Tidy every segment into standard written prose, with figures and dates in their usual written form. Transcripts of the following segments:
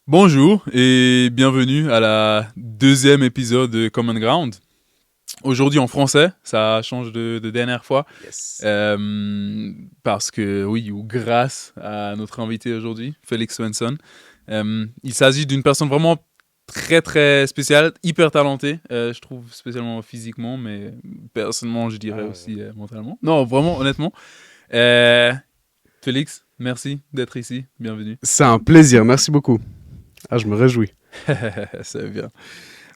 Bonjour et bienvenue à la deuxième épisode de Common Ground. Aujourd'hui en français, ça change de dernière fois, Yes. parce que oui, ou grâce à notre invité aujourd'hui, Félix Svensson. Il s'agit d'une personne vraiment très très spéciale, hyper talentée, je trouve spécialement physiquement, mais personnellement je dirais Ah, aussi mentalement. Non, vraiment, honnêtement. Euh, Félix, merci d'être ici, bienvenue. c'est un plaisir, merci beaucoup. Ah, je me réjouis. C'est bien.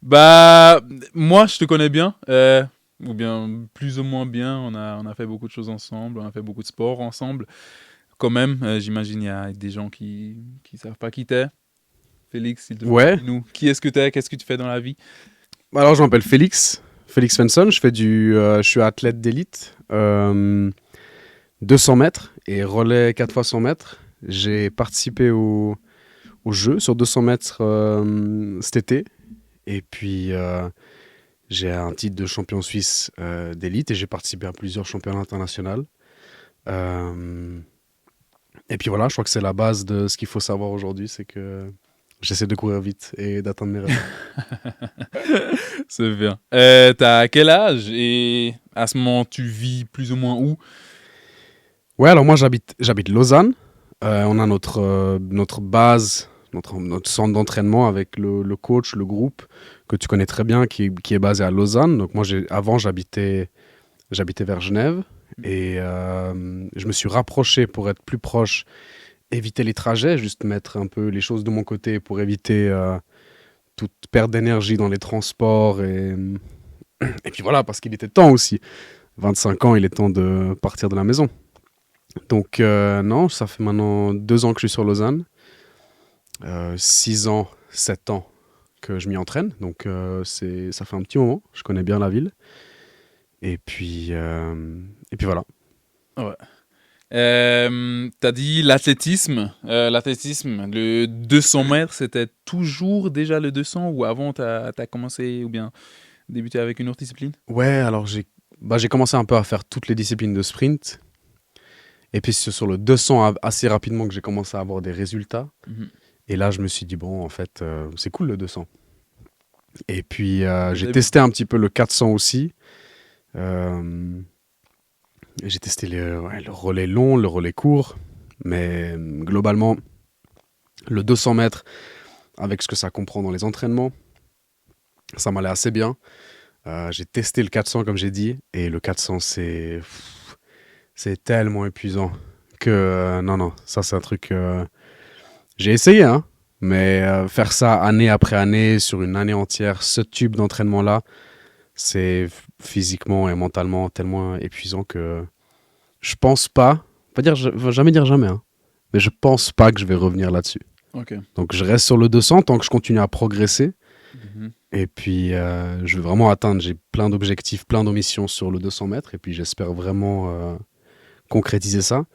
Bah, moi, je te connais bien, ou bien plus ou moins bien. On a fait beaucoup de choses ensemble, on a fait beaucoup de sport ensemble. Quand même, j'imagine il y a des gens qui savent pas qui t'es. Félix, s'il te plaît, Ouais, dis-nous, qui est-ce que t'es, qu'est-ce que tu fais dans la vie? alors je m'appelle Félix, Félix Svensson, je suis athlète d'élite, 200 mètres et relais 4 fois 100 mètres. J'ai participé au jeu sur 200 mètres cet été et puis j'ai un titre de champion suisse d'élite et j'ai participé à plusieurs championnats internationaux. Euh, et puis voilà, je crois que c'est la base de ce qu'il faut savoir aujourd'hui, c'est que j'essaie de courir vite et d'atteindre mes rêves. C'est bien. T'as quel âge et à ce moment, tu vis plus ou moins où? Ouais, alors moi j'habite Lausanne. On a notre base, notre centre d'entraînement avec le coach, le groupe que tu connais très bien qui est basé à Lausanne. Donc moi avant j'habitais vers Genève et je me suis rapproché pour être plus proche, éviter les trajets, juste mettre un peu les choses de mon côté pour éviter toute perte d'énergie dans les transports et puis voilà parce qu'il était temps aussi. 25 ans, il est temps de partir de la maison. Donc non, ça fait maintenant 2 ans que je suis sur Lausanne, 6 ans, 7 ans que je m'y entraîne, donc ça fait un petit moment, je connais bien la ville. Et puis, et puis voilà. Ouais. T'as dit l'athlétisme. L'athlétisme, le 200 mètres, c'était toujours déjà le 200 ou avant t'as commencé ou bien débuté avec une autre discipline? Ouais, alors j'ai commencé un peu à faire toutes les disciplines de sprint. Et puis c'est sur le 200 assez rapidement que j'ai commencé à avoir des résultats. Mhm. Et là, je me suis dit, bon, en fait, c'est cool le 200. Et puis j'ai Très bien. testé un petit peu le 400 aussi. Euh, J'ai testé le relais long, le relais court, mais globalement, le 200 mètres, avec ce que ça comprend dans les entraînements, ça m'allait assez bien. J'ai testé le 400, comme j'ai dit, et le 400, c'est tellement épuisant que non, non, ça c'est un truc. J'ai essayé, hein, mais faire ça année après année, sur une année entière, ce type d'entraînement-là, c'est physiquement et mentalement tellement épuisant que je pense pas, pas dire, je vais jamais dire jamais, hein, mais je pense pas que je vais revenir là-dessus. Ok. Donc je reste sur le 200 tant que je continue à progresser. Mhm. Et puis je veux vraiment atteindre, j'ai plein d'objectifs, plein d'ambitions sur le 200 mètres. Et puis j'espère vraiment concrétiser ça.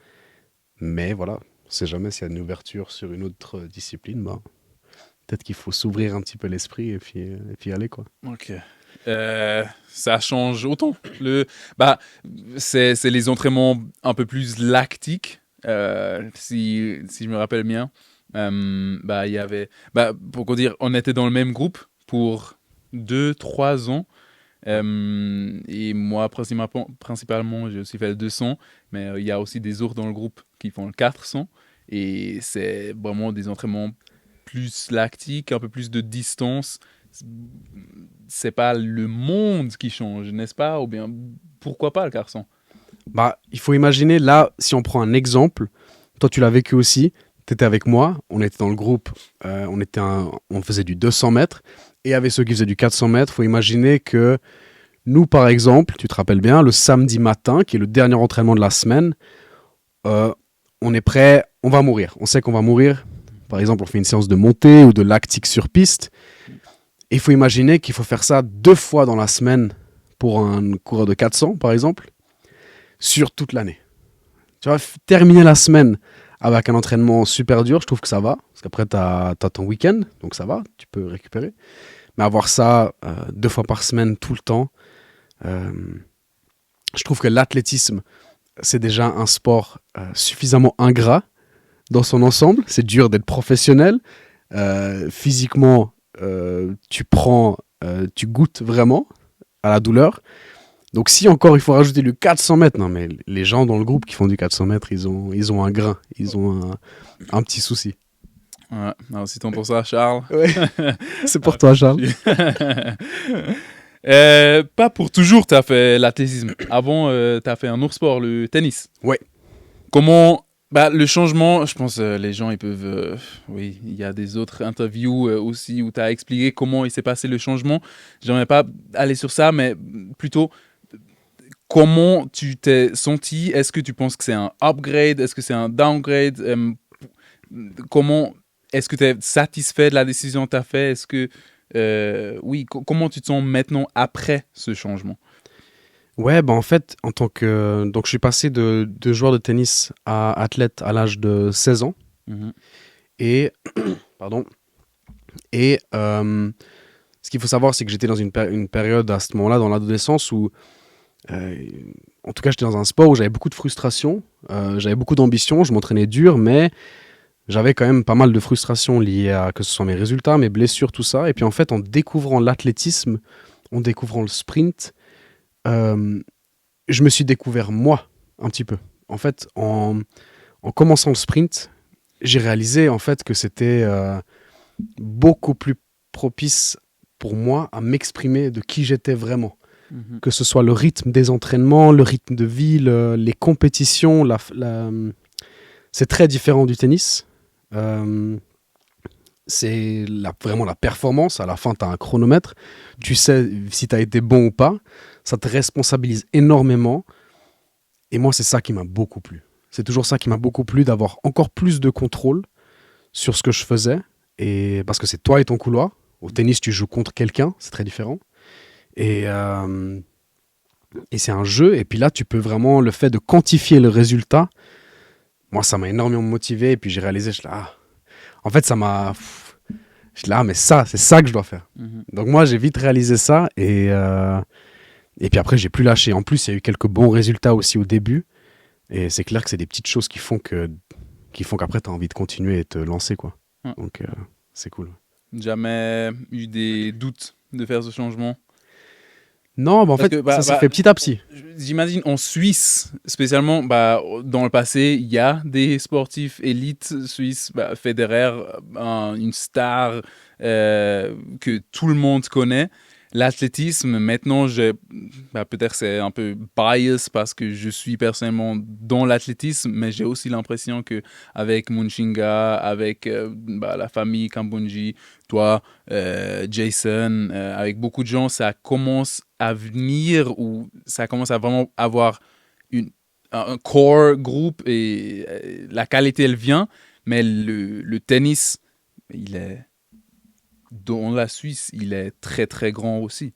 Mais voilà, on sait jamais s'il y a une ouverture sur une autre discipline. Bah, peut-être qu'il faut s'ouvrir un petit peu l'esprit et puis aller quoi. Ok. Ça change autant. Bah, c'est les entraînements un peu plus lactiques, si je me rappelle bien. Bah, il y avait, bah, pour dire, on était dans le même groupe pour 2, 3 ans. Et moi, principalement, j'ai aussi fait le 200, mais il y a aussi des autres dans le groupe qui font le 400. Et c'est vraiment des entraînements plus lactiques, un peu plus de distance. C'est pas le monde qui change, n'est-ce pas? Ou bien, pourquoi pas le 400? Bah, il faut imaginer là, si on prend un exemple, toi tu l'as vécu aussi, tu étais avec moi, on était dans le groupe, on faisait du 200 mètres, et il y avait ceux qui faisaient du 400 mètres. Il faut imaginer que nous, par exemple, tu te rappelles bien, le samedi matin, qui est le dernier entraînement de la semaine, euh, on est prêt, on va mourir. On sait qu'on va mourir. Par exemple, on fait une séance de montée ou de lactique sur piste. Et il faut imaginer qu'il faut faire ça 2 fois dans la semaine pour un coureur de 400, par exemple, sur toute l'année. Tu vas terminer la semaine avec un entraînement super dur, je trouve que ça va. Parce qu'après, tu as ton week-end, donc ça va, tu peux récupérer. Mais avoir ça 2 fois par semaine, tout le temps, euh, je trouve que l'athlétisme, c'est déjà un sport suffisamment ingrat dans son ensemble. C'est dur d'être professionnel. physiquement, tu goûtes vraiment à la douleur. Donc si encore il faut rajouter le 400 mètres, non mais les gens dans le groupe qui font du 400 mètres, ils ont un grain, ils ont un petit souci. Ouais, merci pour ça, Charles. Ouais. C'est pour toi, Charles. Pas pour toujours, tu as fait l'athlétisme. Avant, tu as fait un autre sport, le tennis. Ouais. Comment le changement, je pense les gens, ils peuvent... oui, il y a des autres interviews aussi où tu as expliqué comment il s'est passé le changement. J'aimerais pas aller sur ça, mais plutôt... Comment tu t'es senti? Est-ce que tu penses que c'est un upgrade? Est-ce que c'est un downgrade? Comment est-ce que tu es satisfait de la décision que tu as faite? Est-ce que comment tu te sens maintenant après ce changement? Ouais, en fait, donc je suis passé de joueur de tennis à athlète à l'âge de 16 ans. Mm-hmm. Et pardon. Et ce qu'il faut savoir, c'est que j'étais dans une période à ce moment-là, dans l'adolescence, où en tout cas, j'étais dans un sport où j'avais beaucoup de frustration, j'avais beaucoup d'ambition, je m'entraînais dur, mais j'avais quand même pas mal de frustration liées à que ce soit mes résultats, mes blessures, tout ça. Et puis en fait, en découvrant l'athlétisme, en découvrant le sprint, je me suis découvert moi, un petit peu. En fait, en commençant le sprint, j'ai réalisé en fait que c'était beaucoup plus propice pour moi à m'exprimer de qui j'étais vraiment. Mm-hmm. Que ce soit le rythme des entraînements, le rythme de vie, les compétitions, c'est très différent du tennis. C'est vraiment la performance. À la fin, tu as un chronomètre. Tu sais si tu as été bon ou pas. Ça te responsabilise énormément. Et moi, c'est ça qui m'a beaucoup plu. C'est toujours ça qui m'a beaucoup plu, d'avoir encore plus de contrôle sur ce que je faisais. Et parce que c'est toi et ton couloir. Au tennis, tu joues contre quelqu'un. C'est très différent. Et c'est un jeu. Et puis là, tu peux vraiment... Le fait de quantifier le résultat, moi, ça m'a énormément motivé. Et puis j'ai réalisé, en fait, ça m'a... mais ça, c'est ça que je dois faire. Mm-hmm. Donc moi, j'ai vite réalisé ça. Et puis après, j'ai plus lâché. En plus, il y a eu quelques bons résultats aussi au début. Et c'est clair que c'est des petites choses qui font qu'après, tu as envie de continuer et te lancer, quoi. Ouais. Donc, c'est cool. Jamais eu des doutes de faire ce changement? Non, en fait, ça s'est fait petit à petit. J'imagine en Suisse, spécialement, dans le passé, il y a des sportifs élites suisses. Federer, une star que tout le monde connaît. L'athlétisme, maintenant, peut-être c'est un peu bias parce que je suis personnellement dans l'athlétisme, mais j'ai aussi l'impression qu'avec Munshinga, avec la famille Kambundji, toi, Jason, avec beaucoup de gens, ça commence à venir, ou ça commence à vraiment avoir un core groupe, et la qualité, elle vient, mais le tennis, il est... dans la Suisse, il est très très grand aussi.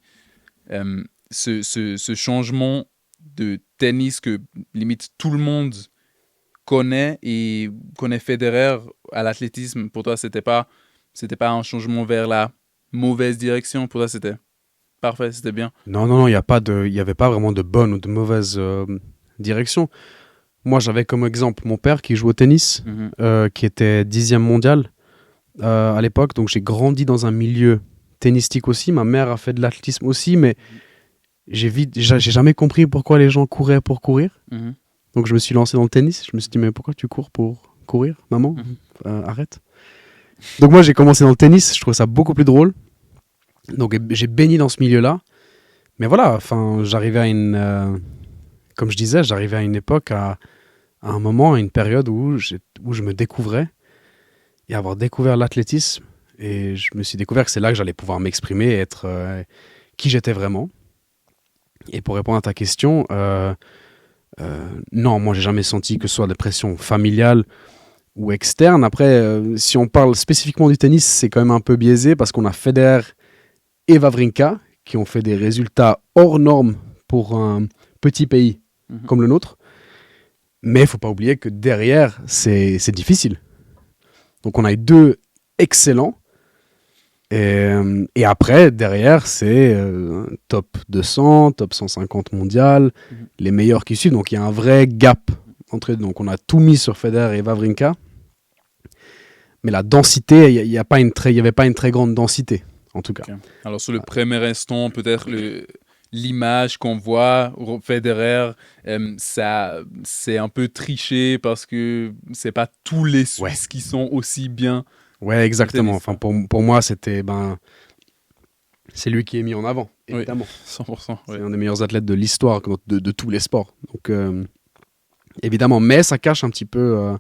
Ce changement de tennis que limite tout le monde connaît et connaît Federer à l'athlétisme, pour toi c'était pas un changement vers la mauvaise direction? Pour toi c'était parfait, c'était bien? Non, il y avait pas vraiment de bonne ou de mauvaise direction. Moi, j'avais comme exemple mon père qui joue au tennis, qui était 10e mondial à l'époque, donc j'ai grandi dans un milieu tennistique aussi. Ma mère a fait de l'athlétisme aussi, mais j'ai jamais compris pourquoi les gens couraient pour courir. Donc je me suis lancé dans le tennis. Je me suis dit, mais pourquoi tu cours pour courir, maman? Arrête. Donc moi, j'ai commencé dans le tennis. Je trouvais ça beaucoup plus drôle. Donc j'ai baigné dans ce milieu-là. Mais voilà, j'arrivais à comme je disais, j'arrivais à une époque, à un moment, à une période où je me découvrais. Et avoir découvert l'athlétisme, et je me suis découvert que c'est là que j'allais pouvoir m'exprimer et être qui j'étais vraiment. Et pour répondre à ta question, non, moi j'ai jamais senti que ce soit de pression familiale ou externe. Après, si on parle spécifiquement du tennis, c'est quand même un peu biaisé parce qu'on a Federer et Wawrinka qui ont fait des résultats hors normes pour un petit pays comme le nôtre. Mais il ne faut pas oublier que derrière, c'est difficile. Donc on a eu deux excellents. Et après, derrière, c'est top 200, top 150 mondial, les meilleurs qui suivent. Donc il y a un vrai gap entre eux. Donc on a tout mis sur Federer et Wawrinka. Mais la densité, il y avait pas une très grande densité, en tout cas. Ok. Alors, sur le premier instant, peut-être l'image qu'on voit au Federer, ça, c'est un peu triché parce que c'est pas tous les Ouais, Suisses qui sont aussi bien ouais, au exactement. tennis, Enfin, quoi. pour moi, c'est lui qui est mis en avant, Oui, évidemment. 100%. C'est Oui. un des meilleurs athlètes de l'histoire de tous les sports. Donc, évidemment, mais ça cache un petit peu.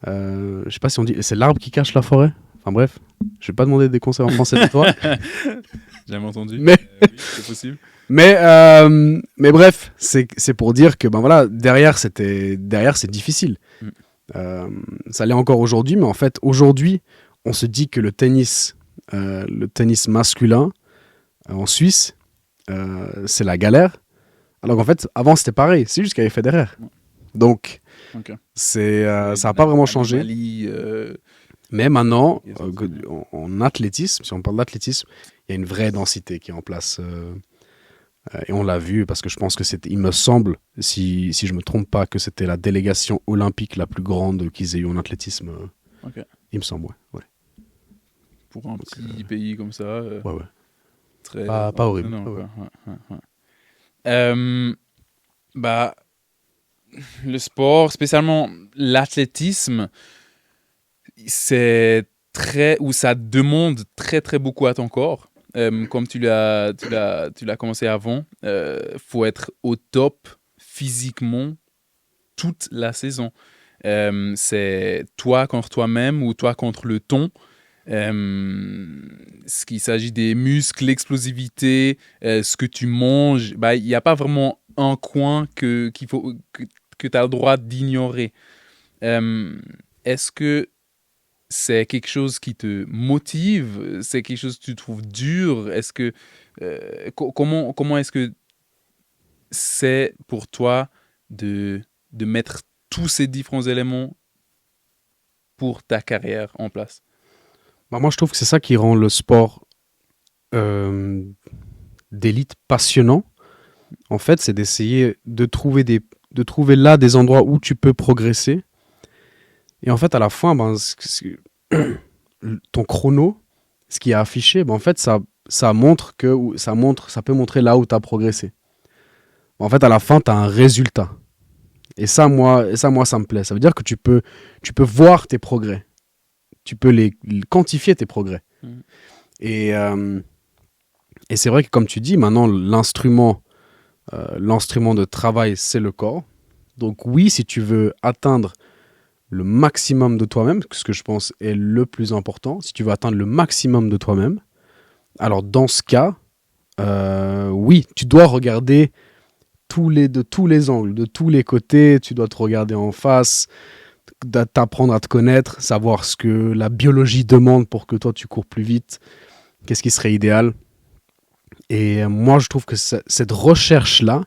Je sais pas si on dit. C'est l'arbre qui cache la forêt. Enfin bref, je vais pas demander des conseils en français de toi. Jamais entendu. Mais, Oui, c'est possible. mais bref, c'est pour dire que ben voilà, derrière c'est difficile. Mm. Ça l'est encore aujourd'hui, mais en fait aujourd'hui, on se dit que le tennis masculin en Suisse, c'est la galère. Alors qu'en fait, avant c'était pareil, c'est juste qu'il y avait Federer. Donc Ok. ça n'a pas vraiment changé. Anomalie, Mais maintenant, qui est sorti. en athlétisme, si on parle d'athlétisme, il y a une vraie densité qui est en place. Et on l'a vu parce que je pense que il me semble, si je me trompe pas, que c'était la délégation olympique la plus grande qu'ils aient eu en athlétisme. Ok. Il me semble, ouais. Pour un petit pays comme ça, Ouais, ouais. très Pas horrible. impressionnant, Ouais, ouais. quoi. Ouais, ouais, ouais. Euh, bah, le sport, spécialement l'athlétisme, c'est très, ou ça demande très très beaucoup à ton corps. Comme tu l'as commencé avant, faut être au top physiquement toute la saison. C'est toi contre toi-même ou toi contre le ton. Ce qu'il s'agit des muscles, l'explosivité, ce que tu manges, bah, il n'y a pas vraiment un coin que tu as le droit d'ignorer. Euh, Est-ce que c'est quelque chose qui te motive? C'est quelque chose que tu trouves dur? Est-ce que comment est-ce que c'est pour toi de mettre tous ces différents éléments pour ta carrière en place? Bah, moi, je trouve que c'est ça qui rend le sport euh, d'élite passionnant. En fait, c'est d'essayer de trouver là des endroits où tu peux progresser. Et en fait, à la fin, ben, ton chrono, ce qui est affiché, ben, en fait, ça peut montrer là où tu as progressé. En fait, à la fin, tu as un résultat. Et ça, moi, ça me plaît. Ça veut dire que tu peux voir tes progrès. Tu peux quantifier tes progrès. Mhm. Et, et c'est vrai que, comme tu dis, maintenant, l'instrument de travail, c'est le corps. Donc oui, si tu veux atteindre le maximum de toi-même, ce que je pense est le plus important, si tu veux atteindre le maximum de toi-même, alors dans ce cas, oui, tu dois regarder de tous les angles, de tous les côtés, tu dois te regarder en face, t'apprendre à te connaître, savoir ce que la biologie demande pour que toi tu cours plus vite, qu'est-ce qui serait idéal. Et moi je trouve que cette recherche-là,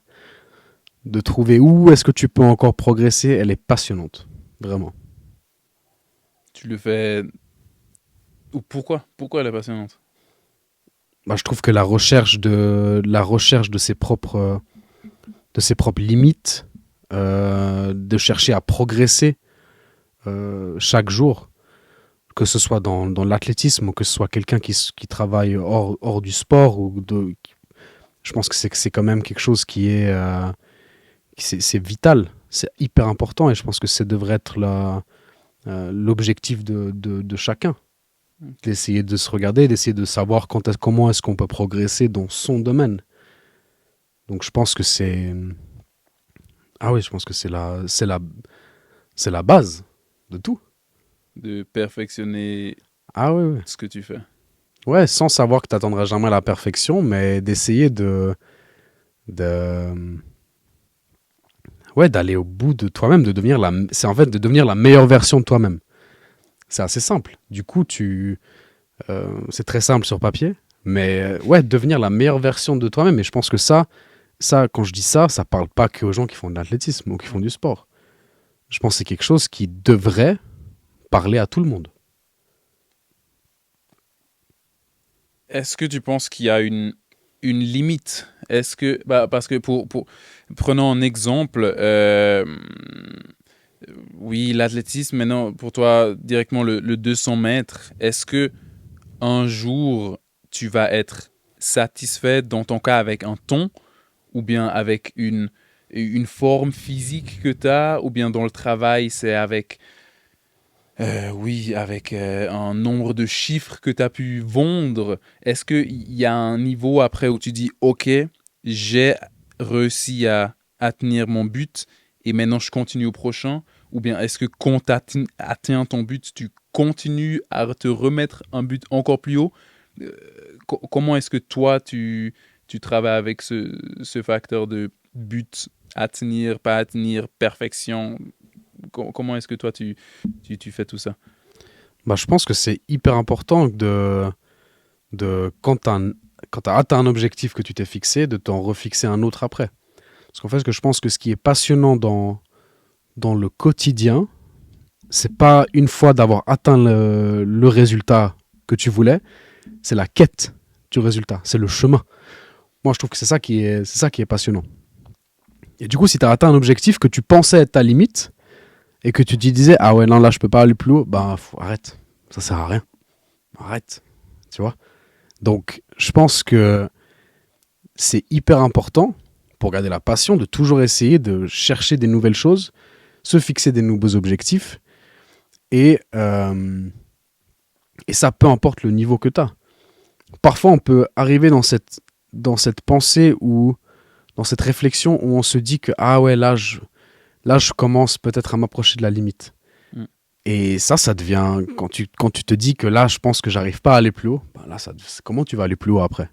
de trouver où est-ce que tu peux encore progresser, elle est passionnante, vraiment. Tu le fais. Ou pourquoi? Pourquoi elle est passionnante? Bah, je trouve que la recherche de ses propres limites, de chercher à progresser chaque jour, que ce soit dans l'athlétisme ou que ce soit quelqu'un qui travaille hors du sport, je pense que c'est quand même quelque chose c'est vital, c'est hyper important et je pense que ça devrait être l'objectif de chacun. D'essayer de se regarder, d'essayer de savoir comment est-ce qu'on peut progresser dans son domaine. Donc je pense que ah oui, je pense que c'est la base de tout. De perfectionner Ah oui, oui. ce que tu fais. Ouais, sans savoir que tu n'atteindras jamais la perfection, mais d'essayer de ouais, d'aller au bout de toi-même, c'est en fait de devenir la meilleure version de toi-même. C'est assez simple. Du coup, c'est très simple sur papier, mais ouais, devenir la meilleure version de toi-même. Et je pense que quand je dis ça, ça parle pas que aux gens qui font de l'athlétisme ou qui font du sport. Je pense que c'est quelque chose qui devrait parler à tout le monde. Est-ce que tu penses qu'il y a une limite? Est-ce que, bah, parce que prenons un exemple, oui, l'athlétisme, maintenant, pour toi, directement le 200 mètres, est-ce que un jour, tu vas être satisfait, dans ton cas, avec un ton, ou bien avec une forme physique que tu as, ou bien dans le travail, c'est avec, oui, avec un nombre de chiffres que tu as pu vendre? Est-ce qu'il y a un niveau après où tu dis, OK, j'ai réussi à tenir mon but et maintenant je continue au prochain? Ou bien est-ce que quand tu atteins ton but, tu continues à te remettre un but encore plus haut? Euh, Comment est-ce que toi, tu travailles avec ce facteur de but, atteindre, pas atteindre, perfection? Comment est-ce que toi, tu fais tout ça? Bah, je pense que c'est hyper important de quand tu as atteint un objectif que tu t'es fixé, de t'en refixer un autre après. Parce qu'en fait, je pense que ce qui est passionnant dans le quotidien, c'est pas une fois d'avoir atteint le résultat que tu voulais, c'est la quête du résultat, c'est le chemin. Moi, je trouve que c'est ça qui est passionnant. Et du coup, si tu as atteint un objectif que tu pensais être ta limite et que tu te disais, ah ouais, non, là, je peux pas aller plus haut, bah, arrête. Ça sert à rien. Arrête. Tu vois? Donc, je pense que c'est hyper important pour garder la passion de toujours essayer de chercher des nouvelles choses, se fixer des nouveaux objectifs et, euh, et ça, peu importe le niveau que tu as. Parfois, on peut arriver dans cette pensée ou dans cette réflexion où on se dit que ah ouais, là, je commence peut-être à m'approcher de la limite. Mm. Et ça devient, quand tu te dis que là, je pense que j'arrive pas à aller plus haut, bah là, comment tu vas aller plus haut après?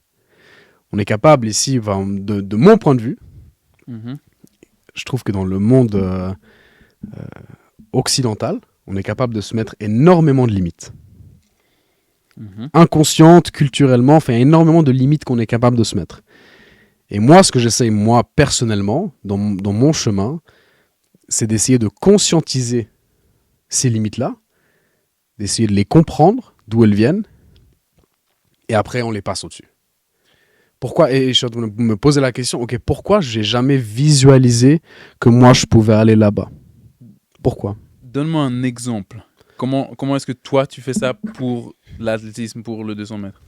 On est capable ici, de mon point de vue, Mhm. je trouve que dans le monde occidental, on est capable de se mettre énormément de limites. Mhm. Inconscientes, culturellement, enfin, il y a énormément de limites qu'on est capable de se mettre. Et moi, ce que j'essaye, moi, personnellement, dans mon chemin, c'est d'essayer de conscientiser ces limites-là, d'essayer de les comprendre, d'où elles viennent, et après, on les passe au-dessus. Pourquoi, et je suis en train de me poser la question, ok, pourquoi j'ai jamais visualisé que moi, je pouvais aller là-bas? Pourquoi? Donne-moi un exemple. Comment est-ce que toi, tu fais ça pour l'athlétisme, pour le 200 mètres?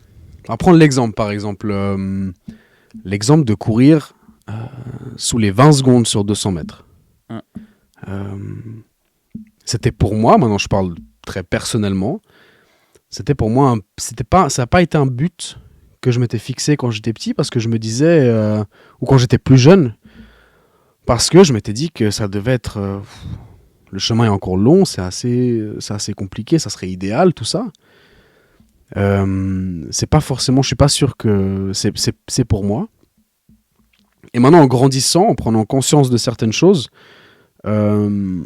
On va prendre l'exemple, par exemple, l'exemple de courir sous les 20 secondes sur 200 mètres. Hein. Euh, C'était pour moi, maintenant je parle très personnellement, c'était pour moi, ça n'a pas été un but que je m'étais fixé quand j'étais petit parce que je me disais, ou quand j'étais plus jeune, parce que je m'étais dit que ça devait être, le chemin est encore long, c'est assez compliqué, ça serait idéal, tout ça. C'est pas forcément, je suis pas sûr que c'est pour moi. Et maintenant, en grandissant, en prenant conscience de certaines choses, euh,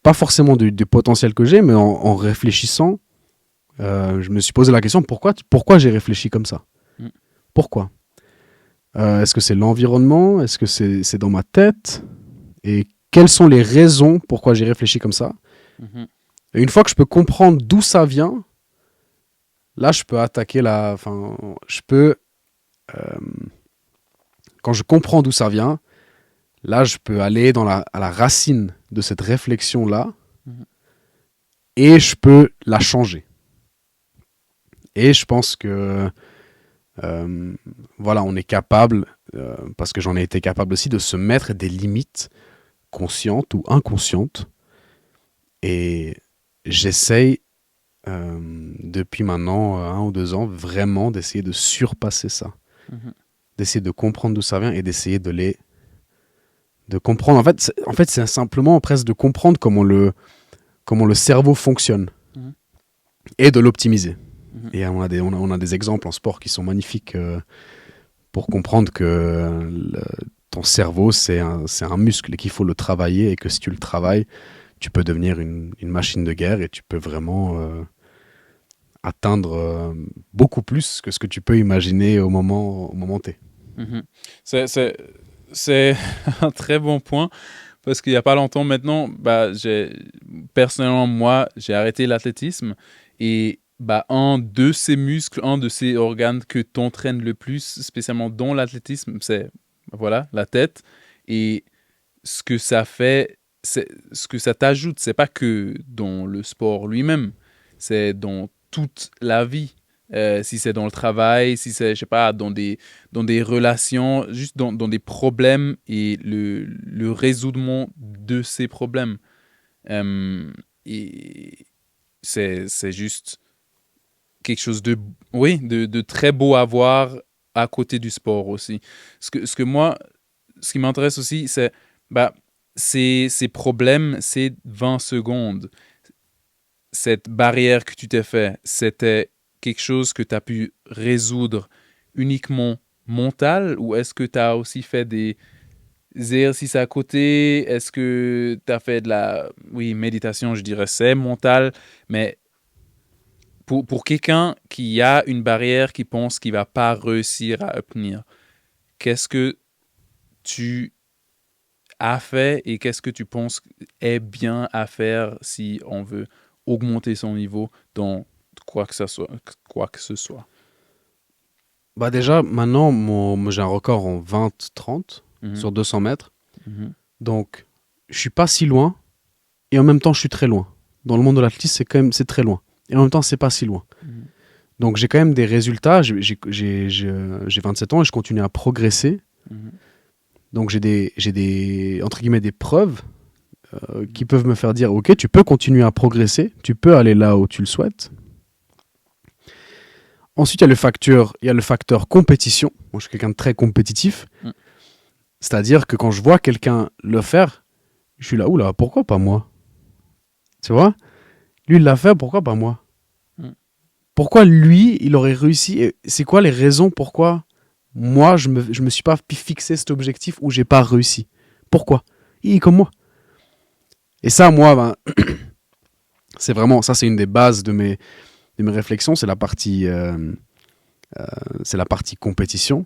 pas forcément du potentiel que j'ai, mais en réfléchissant, je me suis posé la question pourquoi j'ai réfléchi comme ça? Mm. Pourquoi? Est-ce que c'est l'environnement? Est-ce que c'est dans ma tête? Et quelles sont les raisons pourquoi j'ai réfléchi comme ça? Mhm. Et une fois que je peux comprendre d'où ça vient, là, je peux attaquer la. Enfin, je peux. euh, Quand je comprends d'où ça vient, là, je peux aller à la racine de cette réflexion-là Mhm. et je peux la changer. Et je pense que voilà, on est capable, parce que j'en ai été capable aussi, de se mettre des limites conscientes ou inconscientes. Et j'essaye, depuis maintenant 1 ou 2 ans, vraiment d'essayer de surpasser ça. Mhm. D'essayer de comprendre d'où ça vient et d'essayer de comprendre. En fait, c'est simplement presque de comprendre comment le cerveau fonctionne Mhm. et de l'optimiser. Mhm. Et on a des exemples en sport qui sont magnifiques pour comprendre que ton cerveau, c'est un muscle et qu'il faut le travailler et que si tu le travailles, tu peux devenir une machine de guerre et tu peux vraiment atteindre beaucoup plus que ce que tu peux imaginer au moment T. Mhm. C'est, c'est, c'est un très bon point parce qu'il n'y a pas longtemps maintenant, bah, personnellement, moi, j'ai arrêté l'athlétisme et bah, un de ces muscles, un de ces organes que tu entraînes le plus, spécialement dans l'athlétisme, c'est voilà, la tête. Et ce que ça fait ce que ça t'ajoute, c'est pas que dans le sport lui-même, c'est dans toute la vie. Si c'est dans le travail, si c'est, je sais pas, dans des relations, juste dans des problèmes et le résoudre de ces problèmes. Euh, et c'est juste quelque chose de, oui, de très beau à voir à côté du sport aussi. Ce qui m'intéresse aussi, c'est bah, ces problèmes, ces 20 secondes, cette barrière que tu t'es fait, c'était quelque chose que tu as pu résoudre uniquement mental ou est-ce que tu as aussi fait des exercices à côté? Est-ce que tu as fait de la oui, méditation, je dirais c'est mental, mais pour quelqu'un qui a une barrière, qui pense qu'il va pas réussir à obtenir, qu'est-ce que tu as fait et qu'est-ce que tu penses est bien à faire si on veut augmenter son niveau dans quoi que ce soit, quoi que ce soit. Bah déjà, maintenant, j'ai un record en 20-30 sur 200 mètres. Donc, je suis pas si loin et en même temps, je suis très loin. Dans le monde de l'athlétisme, c'est très loin. Et en même temps, c'est pas si loin. Donc, j'ai quand même des résultats. J'ai 27 ans et je continue à progresser. Donc, j'ai des, entre guillemets, des preuves qui peuvent me faire dire, OK, tu peux continuer à progresser. Tu peux aller là où tu le souhaites. Ensuite, il y a le facteur compétition. Moi, je suis quelqu'un de très compétitif. C'est-à-dire que quand je vois quelqu'un le faire, je suis là, oula, pourquoi pas moi? Tu vois? Lui, il l'a fait, pourquoi pas moi? Pourquoi lui, il aurait réussi? Et c'est quoi les raisons pourquoi moi, je me suis pas fixé cet objectif où j'ai pas réussi? Pourquoi? Il est comme moi. Et ça, moi, ben, c'est vraiment, ça, c'est une des bases de mes réflexions, c'est la partie compétition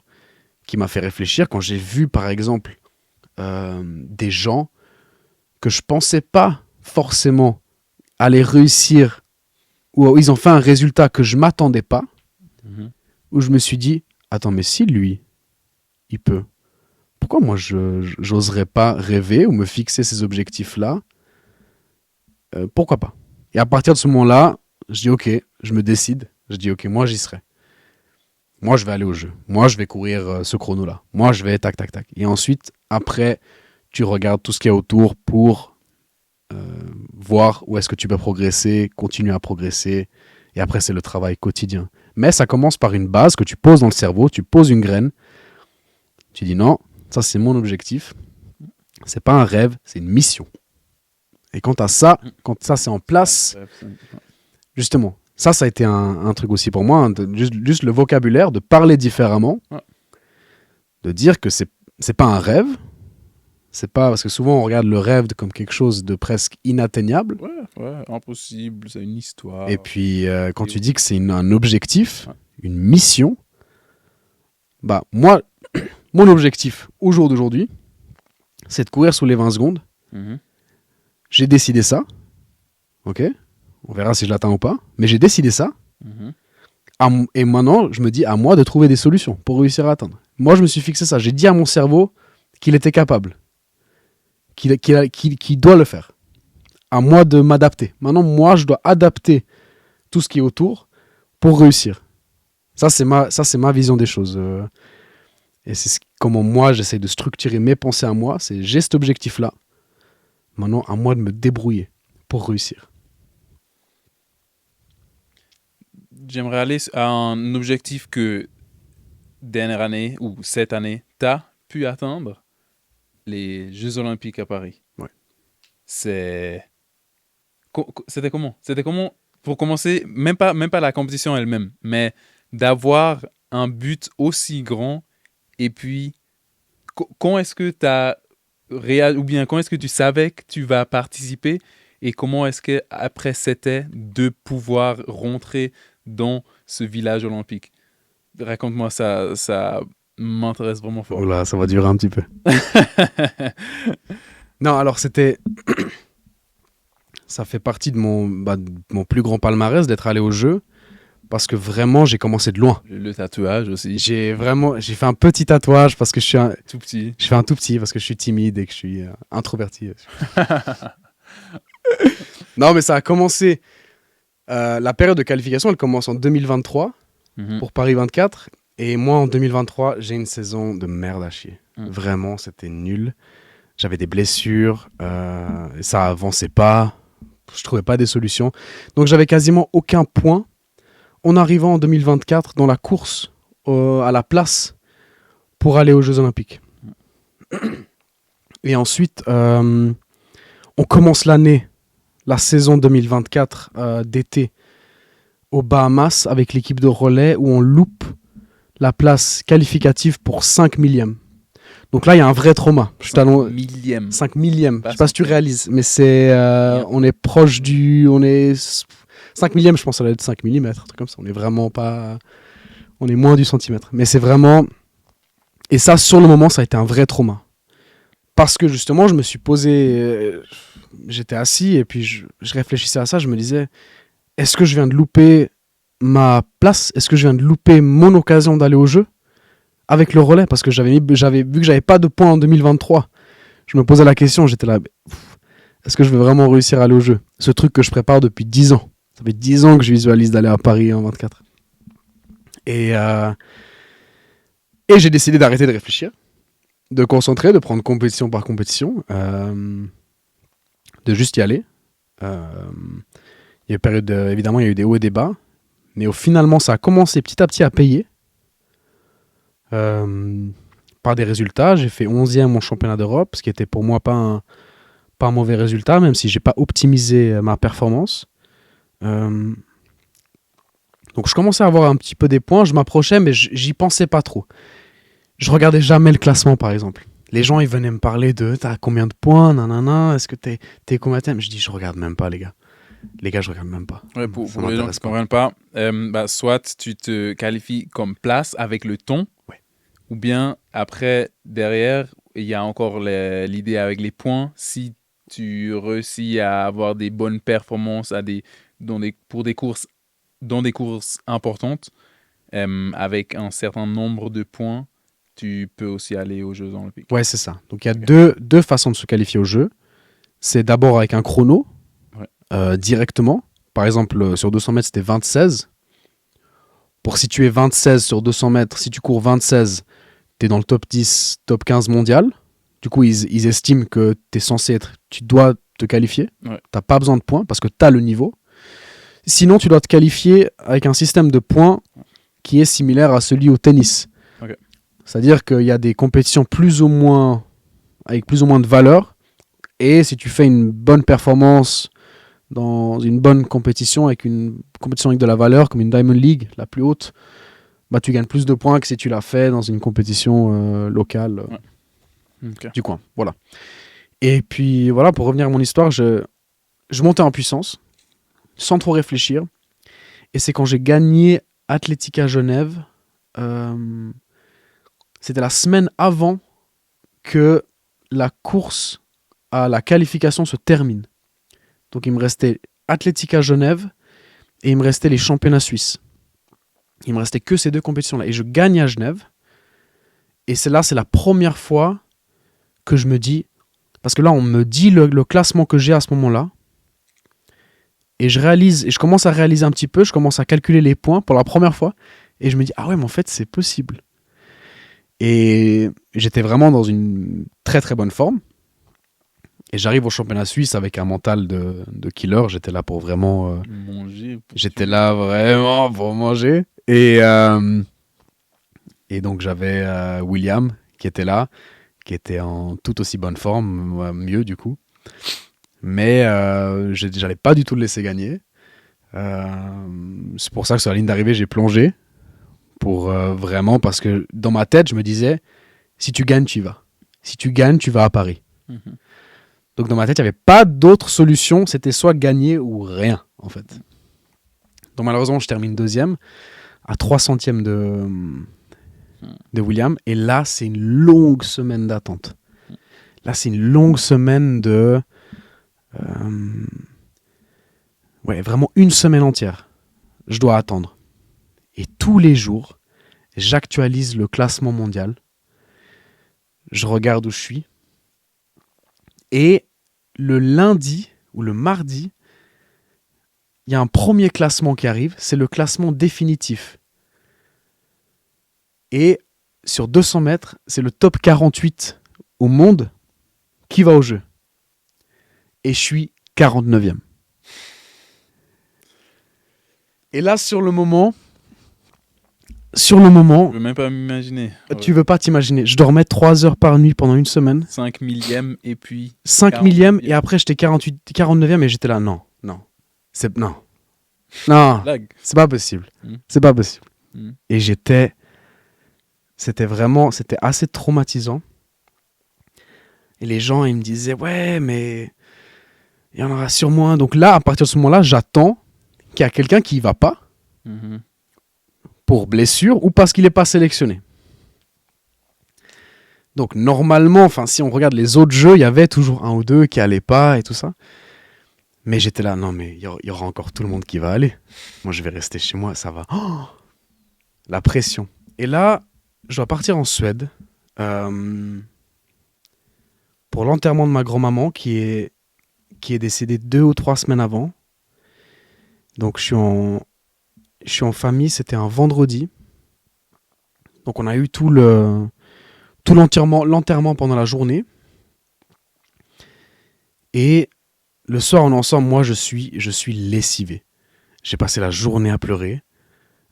qui m'a fait réfléchir quand j'ai vu, par exemple, des gens que je pensais pas forcément aller réussir ou ils ont fait un résultat que je m'attendais pas, où je me suis dit, attends, mais si lui, il peut, pourquoi moi, j'oserais pas rêver ou me fixer ces objectifs-là? Pourquoi pas? Et à partir de ce moment-là, je dis, ok, je me décide, je dis, ok, moi, j'y serai. Moi, je vais aller au jeu. Moi, je vais courir ce chrono-là. Moi, je vais tac, tac, tac. Et ensuite, après, tu regardes tout ce qu'il y a autour pour voir où est-ce que tu peux progresser, continuer à progresser. Et après, c'est le travail quotidien. Mais ça commence par une base que tu poses dans le cerveau, tu poses une graine. Tu dis non, ça, c'est mon objectif. C'est pas un rêve, c'est une mission. Et quand ça c'est en place, justement, ça a été un truc aussi pour moi, hein, juste le vocabulaire, de parler différemment, de dire que c'est pas un rêve, c'est pas, parce que souvent on regarde le rêve comme quelque chose de presque inatteignable. Ouais, impossible, c'est une histoire. Et puis quand tu dis que c'est un objectif, une mission, bah moi, mon objectif au jour d'aujourd'hui, c'est de courir sous les 20 secondes. J'ai décidé ça, ok, on verra si je l'atteins ou pas, mais j'ai décidé ça. Et maintenant, je me dis à moi de trouver des solutions pour réussir à atteindre. Moi, je me suis fixé ça. J'ai dit à mon cerveau qu'il était capable, qu'il doit le faire. À moi de m'adapter. Maintenant, moi, je dois adapter tout ce qui est autour pour réussir. Ça, c'est ma vision des choses. Et c'est comment moi, j'essaie de structurer mes pensées à moi. C'est j'ai cet objectif-là. Maintenant, à moi de me débrouiller pour réussir. J'aimerais aller à un objectif que dernière année ou cette année, tu as pu atteindre, les Jeux Olympiques à Paris. Ouais. C'était comment? C'était comment, pour commencer, même pas la compétition elle-même, mais d'avoir un but aussi grand et puis quand est-ce que tu as ou bien quand est-ce que tu savais que tu vas participer et comment est-ce que après c'était de pouvoir rentrer dans ce village olympique? Raconte-moi ça, ça m'intéresse vraiment fort. Oula, ça va durer un petit peu. Non, alors c'était... ça fait partie de mon plus grand palmarès d'être allé au jeu parce que vraiment, j'ai commencé de loin. Le tatouage aussi. J'ai fait un petit tatouage parce que Tout petit. je fais un tout petit parce que je suis timide et que je suis introverti. Non, mais ça a commencé. La période de qualification, elle commence en 2023 pour Paris 24. Et moi, en 2023, j'ai une saison de merde à chier. Vraiment, c'était nul. J'avais des blessures. Ça avançait pas. Je trouvais pas des solutions. Donc, j'avais quasiment aucun point en arrivant en 2024 dans la course à la place pour aller aux Jeux Olympiques. Et ensuite, on commence l'année, la saison 2024 d'été aux Bahamas avec l'équipe de relais où on loupe la place qualificative pour 5 millièmes. Donc là, il y a un vrai trauma. 5 millièmes. 5 millièmes. Je sais pas si tu réalises, mais c'est, on est proche du... 5 millièmes, je pense que ça doit être 5 mm, un truc comme ça. On est vraiment pas... On est moins du centimètre. Mais c'est vraiment... Et ça, sur le moment, ça a été un vrai trauma. Parce que justement, je me suis posé... J'étais assis et puis je réfléchissais à ça. Je me disais, est-ce que je viens de louper ma place? Est-ce que je viens de louper mon occasion d'aller au jeu avec le relais? Parce que vu que j'avais pas de points en 2023, je me posais la question, j'étais là, est-ce que je vais vraiment réussir à aller au jeu? Ce truc que je prépare depuis 10 ans. Ça fait 10 ans que je visualise d'aller à Paris en 24. Et j'ai décidé d'arrêter de réfléchir, de concentrer, de prendre compétition par compétition, de juste y aller. Il y a eu une période, évidemment, il y a eu des hauts et des bas, mais finalement, ça a commencé petit à petit à payer. Par des résultats, j'ai fait 11e en championnat d'Europe, ce qui était pour moi pas un mauvais résultat, même si j'ai pas optimisé ma performance. Donc je commençais à avoir un petit peu des points, je m'approchais, mais j'y pensais pas trop. Je regardais jamais le classement, par exemple. Les gens, ils venaient me parler de « T'as combien de points, nanana, est-ce que t'es combien de... » Je dis « Je regarde même pas, les gars. » Les gars, je regarde même pas. Ouais, pour les gens qui ne comprennent pas, soit tu te qualifies comme place avec le ton, ouais. Ou bien après, derrière, il y a encore l'idée avec les points. Si tu réussis à avoir des bonnes performances pour des courses, dans des courses importantes, avec un certain nombre de points, tu peux aussi aller aux Jeux Olympiques. Ouais, c'est ça. Donc il y a deux façons de se qualifier au jeu. C'est d'abord avec un chrono, directement. Par exemple, sur 200 mètres, c'était 26. Pour situer 26 sur 200 mètres, si tu cours 26, tu es dans le top 10, top 15 mondial. Du coup, ils estiment que tu dois te qualifier. Ouais. Tu n'as pas besoin de points parce que tu as le niveau. Sinon, tu dois te qualifier avec un système de points qui est similaire à celui au tennis. Okay. C'est-à-dire qu'il y a des compétitions avec plus ou moins de valeur. Et si tu fais une bonne performance dans une bonne compétition, avec une compétition avec de la valeur, comme une Diamond League, la plus haute, bah, tu gagnes plus de points que si tu l'as fait dans une compétition locale du coin. Voilà. Et puis, voilà, pour revenir à mon histoire, je montais en puissance, sans trop réfléchir. Et c'est quand j'ai gagné Athletica Genève, c'était la semaine avant que la course à la qualification se termine. Donc il me restait Athletica Genève et il me restait les championnats suisses. Il me restait que ces deux compétitions-là. Et je gagne à Genève. Et c'est la première fois que je me dis... Parce que là, on me dit le classement que j'ai à ce moment-là. Et je commence à réaliser un petit peu. Je commence à calculer les points pour la première fois. Et je me dis, ah ouais, mais en fait, c'est possible. Et j'étais vraiment dans une très très bonne forme. Et j'arrive au championnat suisse avec un mental de killer. J'étais là pour vraiment... manger. J'étais là vraiment pour manger. Et donc j'avais William qui était là, qui était en tout aussi bonne forme, mieux du coup. Mais j'allais pas du tout le laisser gagner. C'est pour ça que sur la ligne d'arrivée, j'ai plongé. Vraiment, parce que dans ma tête, je me disais, si tu gagnes, tu y vas. Si tu gagnes, tu vas à Paris. Mm-hmm. Donc dans ma tête, il n'y avait pas d'autre solution. C'était soit gagner ou rien, en fait. Donc malheureusement, je termine deuxième, à 3 centièmes de William. Et là, c'est une longue semaine d'attente. Là, c'est une longue semaine de... vraiment une semaine entière. Je dois attendre. Et tous les jours, j'actualise le classement mondial. Je regarde où je suis. Et le lundi ou le mardi, il y a un premier classement qui arrive. C'est le classement définitif. Et sur 200 mètres, c'est le top 48 au monde qui va au jeu. Et je suis 49e. Et là, sur le moment, Je veux même pas m'imaginer. tu veux pas t'imaginer. Je dormais 3 heures par nuit pendant une semaine. 5 millième et puis 5 millième et après j'étais 49e et j'étais là, non. blague. C'est pas possible. Mm. C'est pas possible. Mm. Et c'était assez traumatisant. Et les gens, ils me disaient, ouais, mais il y en aura sûrement un. Donc là, à partir de ce moment-là, j'attends qu'il y a quelqu'un qui y va pas Mhm. pour blessure ou parce qu'il n'est pas sélectionné. Donc normalement, si on regarde les autres jeux, il y avait toujours un ou deux qui allaient pas et tout ça. Mais j'étais là, non mais il y aura encore tout le monde qui va aller. Moi je vais rester chez moi, ça va. Oh, la pression. Et là, je dois partir en Suède pour l'enterrement de ma grand-maman qui est décédée 2 ou 3 semaines avant. Donc je suis en famille, c'était un vendredi. Donc on a eu tout l'enterrement pendant la journée. Et le soir, on est ensemble. Moi, je suis lessivé. J'ai passé la journée à pleurer.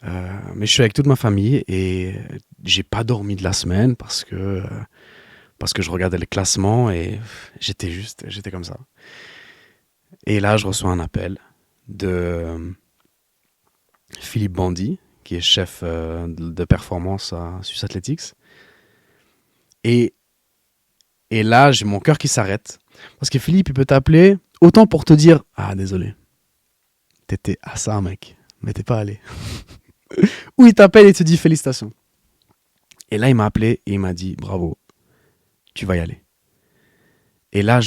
Mais je suis avec toute ma famille et j'ai pas dormi de la semaine parce que je regardais le classement et j'étais comme ça. Et là, je reçois un appel de Philippe Bandy, qui est chef de performance à Swiss Athletics. Et là, j'ai mon cœur qui s'arrête. Parce que Philippe, il peut t'appeler autant pour te dire « Ah, désolé, t'étais à ça, mec, mais t'es pas allé. » Ou il t'appelle et te dit « Félicitations. » Et là, il m'a appelé et il m'a dit « Bravo, tu vas y aller. » Et là,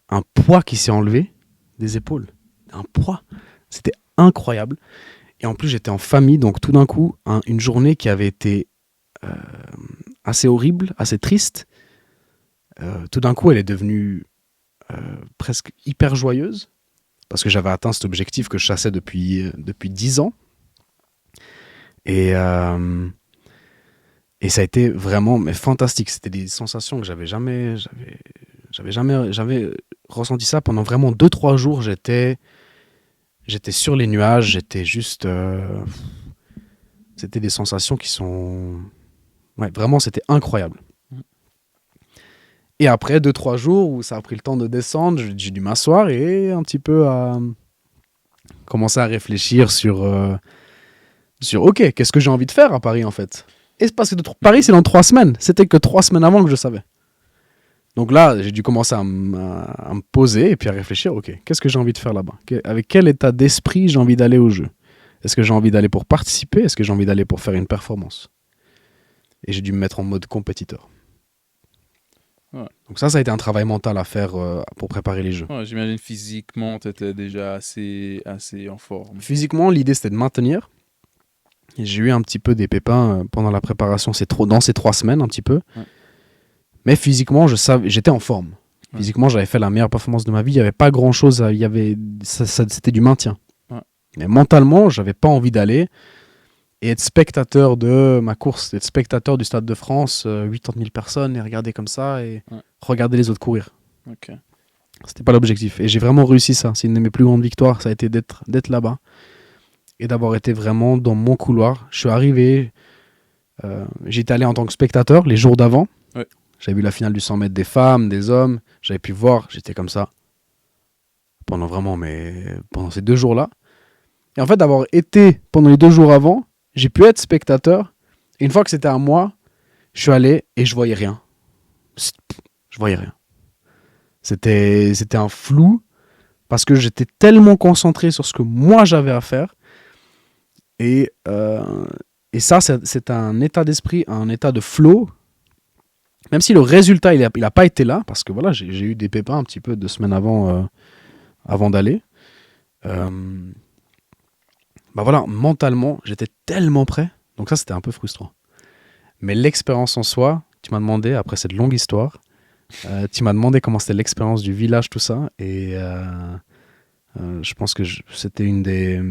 un poids qui s'est enlevé des épaules. Un poids. C'était incroyable. Et en plus, j'étais en famille, donc tout d'un coup, une journée qui avait été assez horrible, assez triste. Tout d'un coup, elle est devenue presque hyper joyeuse parce que j'avais atteint cet objectif que je chassais depuis 10 ans. Et ça a été vraiment fantastique. C'était des sensations que j'avais jamais ressenti ça pendant vraiment 2-3 jours. J'étais sur les nuages, j'étais juste... c'était des sensations qui sont... Ouais, vraiment, c'était incroyable. Et après 2-3 jours où ça a pris le temps de descendre, j'ai dû m'asseoir et un petit peu à commencer à réfléchir sur OK, qu'est-ce que j'ai envie de faire à Paris en fait. Et c'est parce que Paris, c'est dans 3 semaines. C'était que 3 semaines avant que je savais. Donc là, j'ai dû commencer à me poser et puis à réfléchir, OK, qu'est-ce que j'ai envie de faire là-bas ? Avec quel état d'esprit j'ai envie d'aller au jeu ? Est-ce que j'ai envie d'aller pour participer ? Est-ce que j'ai envie d'aller pour faire une performance ? Et j'ai dû me mettre en mode compétiteur. Ouais. Donc ça a été un travail mental à faire pour préparer les jeux. Ouais, j'imagine physiquement, tu étais déjà assez en forme. Physiquement, l'idée c'était de maintenir. Et j'ai eu un petit peu des pépins pendant la préparation, dans ces 3 semaines un petit peu. Ouais. Mais physiquement, j'étais en forme. Ouais. Physiquement, j'avais fait la meilleure performance de ma vie. Il n'y avait pas grand-chose, c'était du maintien. Ouais. Mais mentalement, j'avais pas envie d'aller et être spectateur de ma course, être spectateur du Stade de France, 80 000 personnes, et regarder comme ça et regarder les autres courir. Okay. C'était pas l'objectif. Et j'ai vraiment réussi ça. C'est une de mes plus grandes victoires, ça a été d'être là-bas et d'avoir été vraiment dans mon couloir. Je suis arrivé, j'étais allé en tant que spectateur les jours d'avant. Ouais. J'avais vu la finale du 100 mètres des femmes, des hommes. J'avais pu voir, j'étais comme ça pendant ces 2 jours-là. Et en fait, d'avoir été pendant les 2 jours avant, j'ai pu être spectateur. Et une fois que c'était à moi, je suis allé et je voyais rien. Je voyais rien. C'était un flou parce que j'étais tellement concentré sur ce que moi j'avais à faire. Et ça, c'est un état d'esprit, un état de flow. Même si le résultat, il a pas été là, parce que voilà, j'ai eu des pépins un petit peu 2 semaines avant d'aller. bah voilà, mentalement, j'étais tellement prêt. Donc ça, c'était un peu frustrant. Mais l'expérience en soi, tu m'as demandé, après cette longue histoire, tu m'as demandé comment c'était l'expérience du village, tout ça. Et je pense que c'était une des...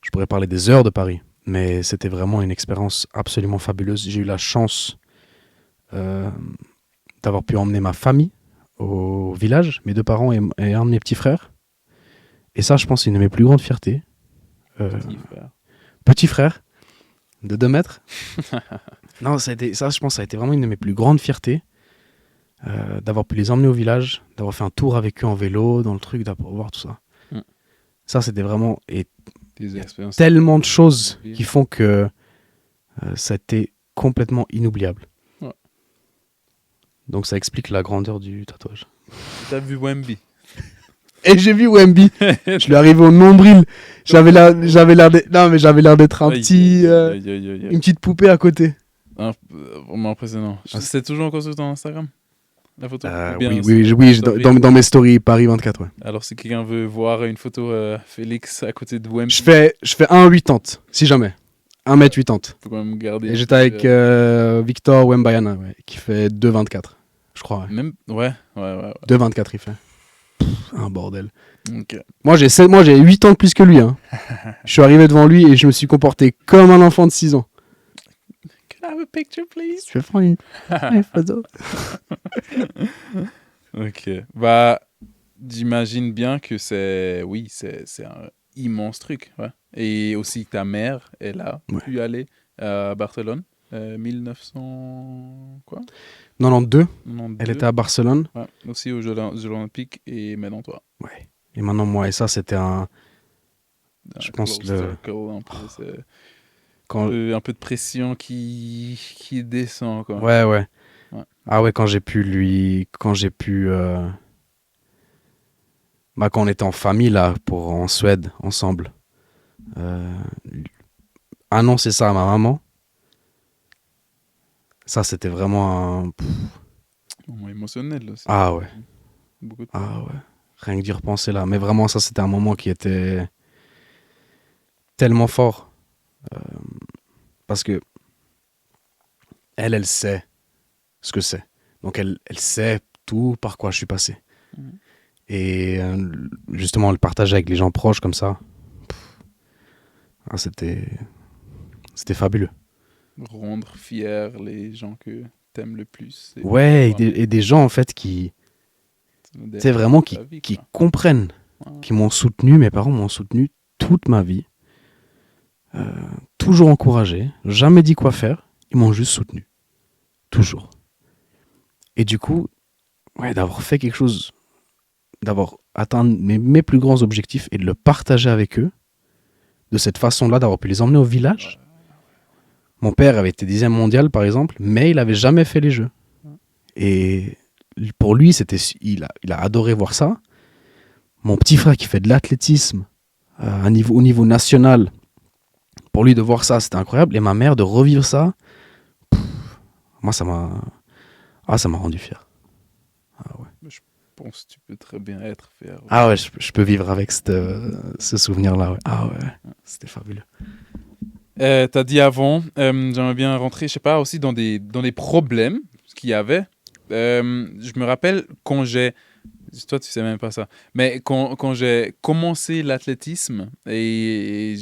Je pourrais parler des heures de Paris. Mais c'était vraiment une expérience absolument fabuleuse. J'ai eu la chance d'avoir pu emmener ma famille au village, mes 2 parents et un de mes petits frères. Et ça, je pense, c'est une de mes plus grandes fiertés. Petit frère de 2 mètres. Non, ça, je pense, ça a été vraiment une de mes plus grandes fiertés. D'avoir pu les emmener au village, d'avoir fait un tour avec eux en vélo, dans le truc, d'avoir voir tout ça. Ça, c'était vraiment... Et Des expériences. tellement de choses qui font que ça a été complètement inoubliable. Ouais. Donc ça explique la grandeur du tatouage. T'as vu Wemby? Et j'ai vu Wemby. Je suis arrivé au nombril. J'avais l'air d'être un petit, une petite poupée à côté. Vraiment impressionnant. C'est toujours encore sur ton Instagram, la photo? Oui, dans mes stories Paris 24, ouais. Alors si quelqu'un veut voir une photo Félix à côté de Wemby, Je fais 1,80 si jamais. 1m80. faut quand même garder. Et j'étais avec Victor Wembayana, ouais, qui fait 2,24, je crois. Ouais. Même, ouais. 2,24 il fait. Un bordel. Ok. Moi j'ai 8 ans de plus que lui. Hein. Je suis arrivé devant lui et je me suis comporté comme un enfant de 6 ans. Can I have a picture, please? Je vais prendre une photo. Ok. Bah, j'imagine bien que c'est un immense truc. Ouais. Et aussi ta mère, elle a pu aller à Barcelone. 1900 quoi? 92. 92. Elle était à Barcelone. Ouais. Aussi aux Jeux Olympiques et maintenant toi. Ouais. Et maintenant moi et ça c'était je pense un peu de pression qui descend quoi. Ouais. Ah ouais, quand on était en famille là en Suède ensemble. Annoncer ça à ma maman. Ça c'était vraiment un moment émotionnel aussi. Ah ouais. Beaucoup de... Ah ouais. Rien que d'y repenser là, mais vraiment ça c'était un moment qui était tellement fort. Parce que elle sait ce que c'est. Donc elle sait tout par quoi je suis passé. Et justement, le partager avec les gens proches comme ça, c'était fabuleux. Rendre fiers les gens que t'aimes le plus. Ouais, et des gens en fait qui vraiment qui comprennent, qui m'ont soutenu. Mes parents m'ont soutenu toute ma vie. Toujours encouragé, jamais dit quoi faire, ils m'ont juste soutenu. Toujours. Et du coup, ouais, d'avoir fait quelque chose, d'avoir atteint mes plus grands objectifs et de le partager avec eux, de cette façon-là, d'avoir pu les emmener au village. Mon père avait été 10e mondial, par exemple, mais il n'avait jamais fait les Jeux. Et pour lui, il a adoré voir ça. Mon petit frère qui fait de l'athlétisme au niveau national, pour lui de voir ça, c'était incroyable. Et ma mère de revivre ça, moi, ça m'a rendu fier. Ah ouais. Je pense que tu peux très bien être fier. Ouais. Ah ouais, je peux vivre avec ce souvenir-là. Ouais. Ah ouais, c'était fabuleux. T'as dit avant, j'aimerais bien rentrer, je sais pas, aussi dans des problèmes qu'il y avait. Je me rappelle quand toi tu sais même pas ça, mais quand j'ai commencé l'athlétisme et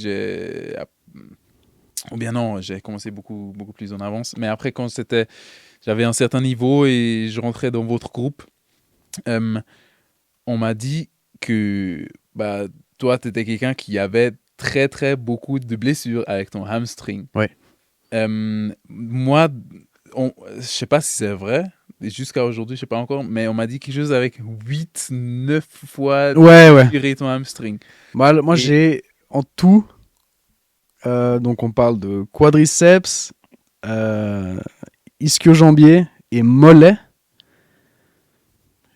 ou bien non, j'ai commencé beaucoup plus en avance, mais après quand j'avais un certain niveau et je rentrais dans votre groupe, on m'a dit que bah toi t'étais quelqu'un qui avait très très beaucoup de blessures avec ton hamstring. Ouais. Moi, je sais pas si c'est vrai, et jusqu'à aujourd'hui, je sais pas encore, mais on m'a dit quelque chose avec 8-9 fois tirer ton hamstring. Moi j'ai en tout, donc on parle de quadriceps, ischio-jambier et mollet.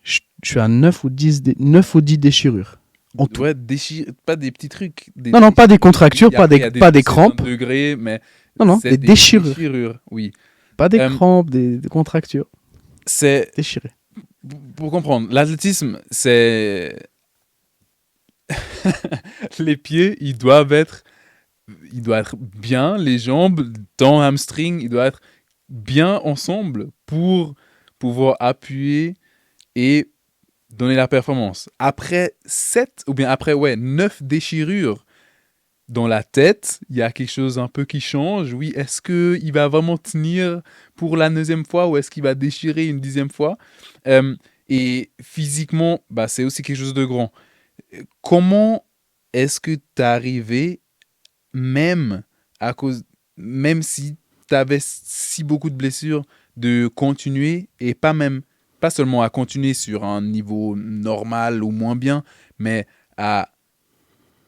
Je suis à 9 ou 10 déchirures. Ouais, pas des petits trucs. Non, pas des contractures, pas des crampes. Degrés, mais non, des déchirures. Oui. Pas des crampes, des contractures. C'est déchiré. Pour comprendre, l'athlétisme, c'est Les pieds, ils doivent être bien, les jambes, ton hamstring, ils doivent être bien ensemble pour pouvoir appuyer et donner la performance. Après 7 ou bien après 9 déchirures dans la tête, il y a quelque chose un peu qui change. Oui, est-ce qu'il va vraiment tenir pour la 9e fois ou est-ce qu'il va déchirer une 10e fois? Et physiquement, bah, c'est aussi quelque chose de grand. Comment est-ce que tu es arrivé, même, à cause, même si tu avais si beaucoup de blessures, de continuer et pas seulement à continuer sur un niveau normal ou moins bien, mais à,